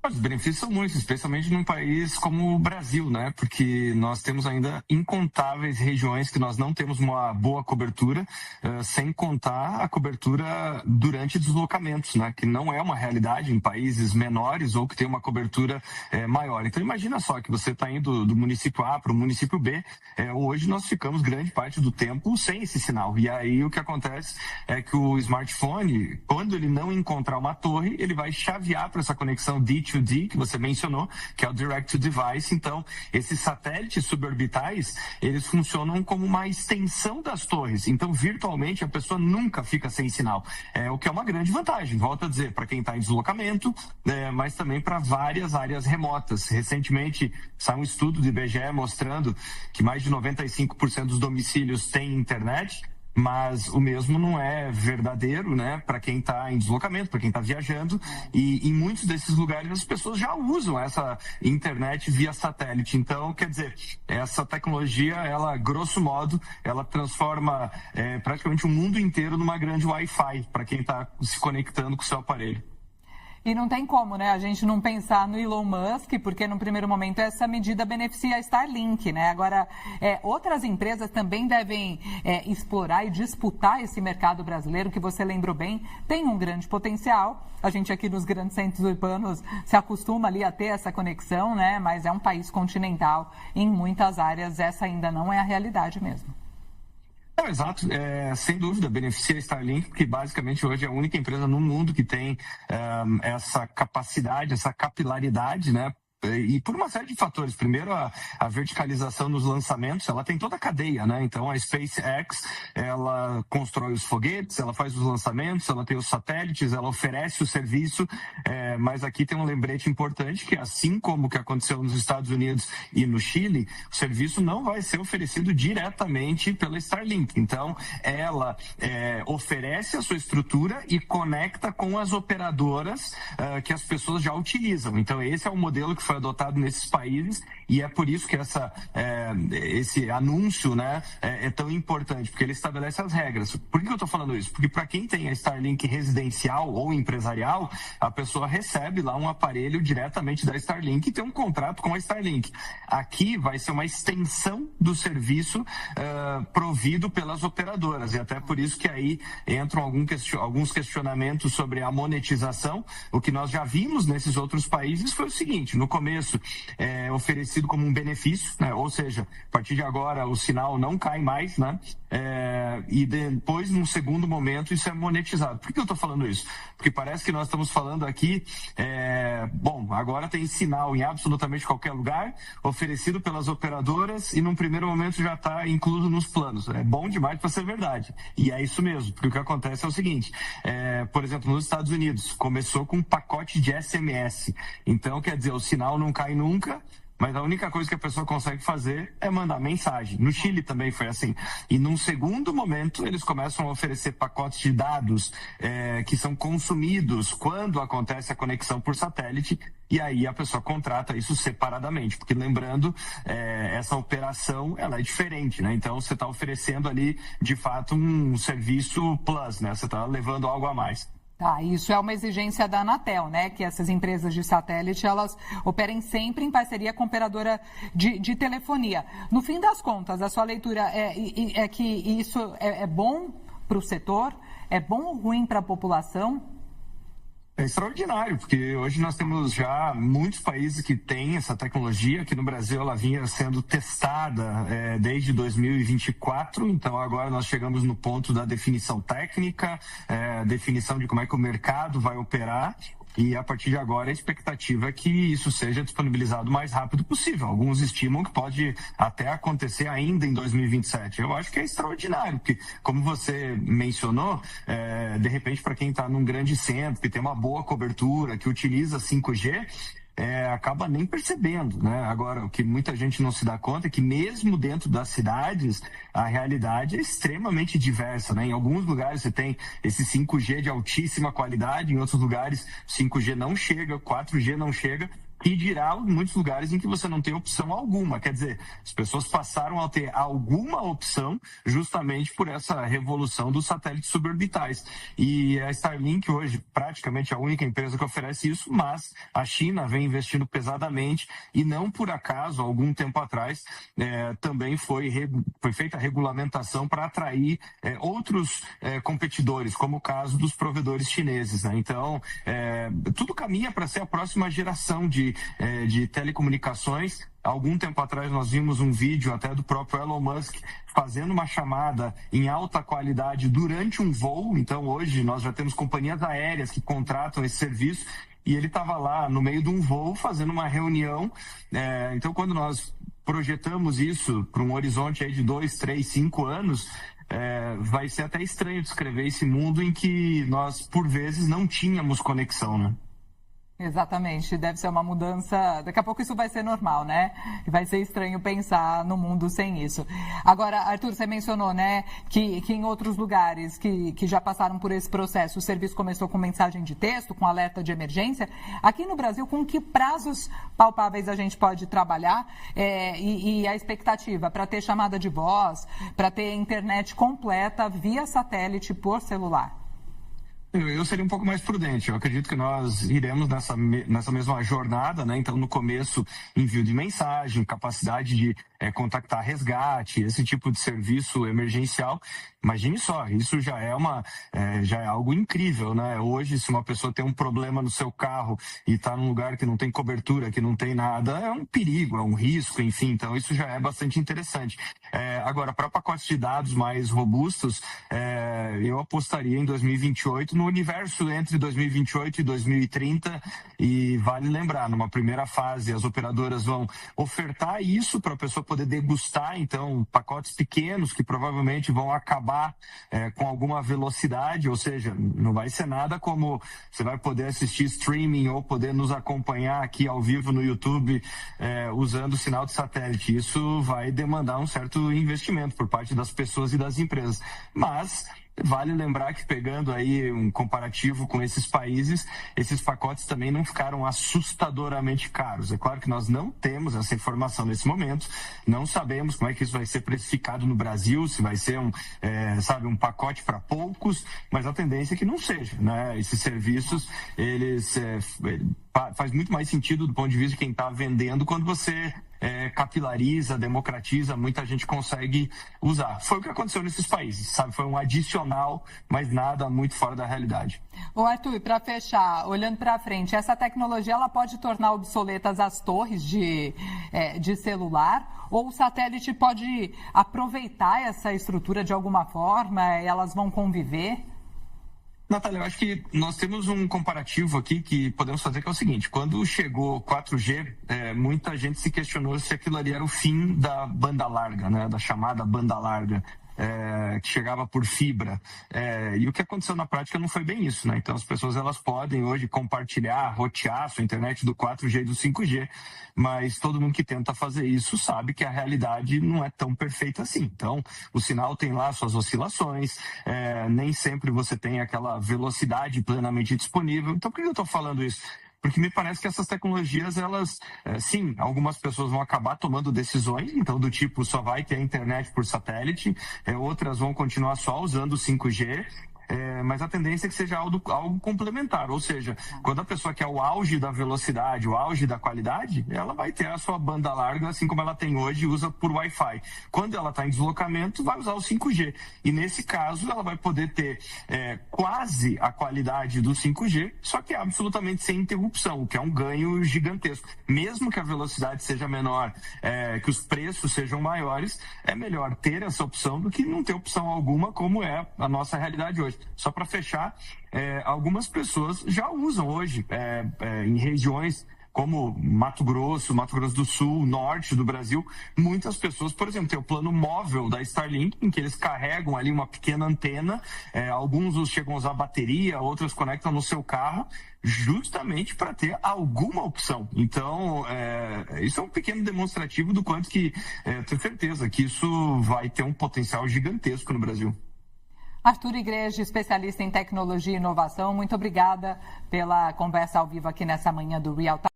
Os benefícios são muitos, especialmente num país como o Brasil, né? Porque nós temos ainda incontáveis regiões que nós não temos uma boa cobertura, sem contar a cobertura durante deslocamentos, né? Que não é uma realidade em países menores ou que tem uma cobertura maior. Então imagina só que você está indo do município A para o município B, hoje nós ficamos grande parte do tempo sem esse sinal. E aí o que acontece é que o smartphone, quando ele não encontrar uma torre, ele vai chavear para essa conexão D2D, que você mencionou, que é o Direct to Device. Então, esses satélites suborbitais, eles funcionam como uma extensão das torres. Então, virtualmente, a pessoa nunca fica sem sinal. O que é uma grande vantagem, volto a dizer, para quem está em deslocamento, mas também para várias áreas remotas. Recentemente, saiu um estudo do IBGE mostrando que mais de 95% dos domicílios têm internet, mas o mesmo não é verdadeiro, né, para quem está em deslocamento, para quem está viajando, e em muitos desses lugares as pessoas já usam essa internet via satélite. Então, quer dizer, essa tecnologia, ela, grosso modo, ela transforma praticamente o mundo inteiro numa grande Wi-Fi para quem está se conectando com o seu aparelho. E não tem como, né, a gente não pensar no Elon Musk, porque no primeiro momento essa medida beneficia a Starlink, né? Agora, outras empresas também devem explorar e disputar esse mercado brasileiro, que você lembrou bem, tem um grande potencial. A gente aqui nos grandes centros urbanos se acostuma ali a ter essa conexão, né? Mas é um país continental, em muitas áreas essa ainda não é a realidade mesmo. Exato, sem dúvida, beneficia a Starlink, porque basicamente hoje é a única empresa no mundo que tem essa capacidade, essa capilaridade, né? E por uma série de fatores. Primeiro, a verticalização nos lançamentos, ela tem toda a cadeia, né? Então, a SpaceX, ela constrói os foguetes, ela faz os lançamentos, ela tem os satélites, ela oferece o serviço, mas aqui tem um lembrete importante, que assim como o que aconteceu nos Estados Unidos e no Chile, o serviço não vai ser oferecido diretamente pela Starlink. Então, ela oferece a sua estrutura e conecta com as operadoras que as pessoas já utilizam. Então, esse é o modelo que foi adotado nesses países, e é por isso que esse anúncio, né, é tão importante, porque ele estabelece as regras. Por que eu estou falando isso? Porque para quem tem a Starlink residencial ou empresarial, a pessoa recebe lá um aparelho diretamente da Starlink e tem um contrato com a Starlink. Aqui vai ser uma extensão do serviço provido pelas operadoras, e até por isso que aí entram alguns questionamentos sobre a monetização. O que nós já vimos nesses outros países foi o seguinte: no começo é oferecido como um benefício, né? Ou seja, a partir de agora o sinal não cai mais, né? E depois, num segundo momento, isso é monetizado. Por que eu estou falando isso? Porque parece que nós estamos falando aqui, agora tem sinal em absolutamente qualquer lugar, oferecido pelas operadoras, e num primeiro momento já está incluso nos planos. É bom demais para ser verdade. E é isso mesmo, porque o que acontece é o seguinte: por exemplo, nos Estados Unidos, começou com um pacote de SMS. Então, quer dizer, o sinal não cai nunca, mas a única coisa que a pessoa consegue fazer é mandar mensagem. No Chile também foi assim. E num segundo momento, eles começam a oferecer pacotes de dados que são consumidos quando acontece a conexão por satélite, e aí a pessoa contrata isso separadamente. Porque, lembrando, essa operação, ela é diferente, né? Então, você está oferecendo ali, de fato, um serviço plus, né? Você está levando algo a mais. Tá, isso é uma exigência da Anatel, né? Que essas empresas de satélite, elas operem sempre em parceria com a operadora de telefonia. No fim das contas, a sua leitura é que isso é bom para o setor? É bom ou ruim para a população? É extraordinário, porque hoje nós temos já muitos países que têm essa tecnologia. Aqui no Brasil ela vinha sendo testada desde 2024, então agora nós chegamos no ponto da definição técnica, definição de como é que o mercado vai operar. E a partir de agora a expectativa é que isso seja disponibilizado o mais rápido possível. Alguns estimam que pode até acontecer ainda em 2027. Eu acho que é extraordinário, porque, como você mencionou, de repente, para quem está num grande centro, que tem uma boa cobertura, que utiliza 5G, acaba nem percebendo, né? Agora, o que muita gente não se dá conta é que mesmo dentro das cidades, a realidade é extremamente diversa, né? Em alguns lugares você tem esse 5G de altíssima qualidade, em outros lugares 5G não chega, 4G não chega, que dirá muitos lugares em que você não tem opção alguma. Quer dizer, as pessoas passaram a ter alguma opção justamente por essa revolução dos satélites suborbitais. E a Starlink hoje praticamente é a única empresa que oferece isso, mas a China vem investindo pesadamente e não por acaso, algum tempo atrás, também foi feita a regulamentação para atrair outros competidores, como o caso dos provedores chineses, né? Então, tudo caminha para ser a próxima geração de telecomunicações. Algum tempo atrás nós vimos um vídeo até do próprio Elon Musk fazendo uma chamada em alta qualidade durante um voo. Então hoje nós já temos companhias aéreas que contratam esse serviço e ele estava lá no meio de um voo fazendo uma reunião. Então quando nós projetamos isso para um horizonte aí de 2, 3, 5 anos, vai ser até estranho descrever esse mundo em que nós por vezes não tínhamos conexão, né? Exatamente, deve ser uma mudança, daqui a pouco isso vai ser normal, né? Vai ser estranho pensar no mundo sem isso. Agora, Arthur, você mencionou, né, que em outros lugares que já passaram por esse processo, o serviço começou com mensagem de texto, com alerta de emergência. Aqui no Brasil, com que prazos palpáveis a gente pode trabalhar e a expectativa para ter chamada de voz, para ter internet completa via satélite por celular? Eu seria um pouco mais prudente. Eu acredito que nós iremos nessa mesma jornada, né? Então, no começo, envio de mensagem, capacidade de contactar resgate, esse tipo de serviço emergencial. Imagine só, isso já é algo incrível, né? Hoje, se uma pessoa tem um problema no seu carro e está num lugar que não tem cobertura, que não tem nada, é um perigo, é um risco, enfim. Então, isso já é bastante interessante. Agora, para pacotes de dados mais robustos, eu apostaria em 2028, no universo entre 2028 e 2030, e vale lembrar, numa primeira fase, as operadoras vão ofertar isso para a pessoa poder degustar, então, pacotes pequenos que provavelmente vão acabar com alguma velocidade, ou seja, não vai ser nada como você vai poder assistir streaming ou poder nos acompanhar aqui ao vivo no YouTube usando o sinal de satélite. Isso vai demandar um certo investimento por parte das pessoas e das empresas. Mas vale lembrar que, pegando aí um comparativo com esses países, esses pacotes também não ficaram assustadoramente caros. É claro que nós não temos essa informação nesse momento, não sabemos como é que isso vai ser precificado no Brasil, se vai ser um pacote para poucos, mas a tendência é que não seja, né? Esses serviços, faz muito mais sentido do ponto de vista de quem está vendendo quando você capilariza, democratiza, muita gente consegue usar. Foi o que aconteceu nesses países, sabe? Foi um adicional, mas nada muito fora da realidade. Ô Arthur, para fechar, olhando para frente, essa tecnologia ela pode tornar obsoletas as torres de celular, ou o satélite pode aproveitar essa estrutura de alguma forma e elas vão conviver? Natália, eu acho que nós temos um comparativo aqui que podemos fazer, que é o seguinte: quando chegou 4G, muita gente se questionou se aquilo ali era o fim da banda larga, né, da chamada banda larga. Que chegava por fibra. E o que aconteceu na prática não foi bem isso, né? Então as pessoas elas podem hoje compartilhar, rotear a sua internet do 4G e do 5G, mas todo mundo que tenta fazer isso sabe que a realidade não é tão perfeita assim. Então o sinal tem lá suas oscilações, nem sempre você tem aquela velocidade plenamente disponível. Então por que eu estou falando isso? Porque me parece que essas tecnologias, elas, sim, algumas pessoas vão acabar tomando decisões, então do tipo, só vai ter a internet por satélite, outras vão continuar só usando o 5G, mas a tendência é que seja algo complementar, ou seja, quando a pessoa quer o auge da velocidade, o auge da qualidade, ela vai ter a sua banda larga, assim como ela tem hoje e usa por Wi-Fi. Quando ela está em deslocamento, vai usar o 5G. E nesse caso, ela vai poder ter quase a qualidade do 5G, só que absolutamente sem interrupção, o que é um ganho gigantesco. Mesmo que a velocidade seja menor, que os preços sejam maiores, é melhor ter essa opção do que não ter opção alguma, como é a nossa realidade hoje. Só para fechar, algumas pessoas já usam hoje em regiões como Mato Grosso do Sul, norte do Brasil, muitas pessoas, por exemplo, tem o plano móvel da Starlink, em que eles carregam ali uma pequena antena, alguns chegam a usar bateria, outros conectam no seu carro, justamente para ter alguma opção. Então, isso é um pequeno demonstrativo do quanto que tenho certeza que isso vai ter um potencial gigantesco no Brasil. Arthur Igreja, especialista em tecnologia e inovação, muito obrigada pela conversa ao vivo aqui nessa manhã do Real Time.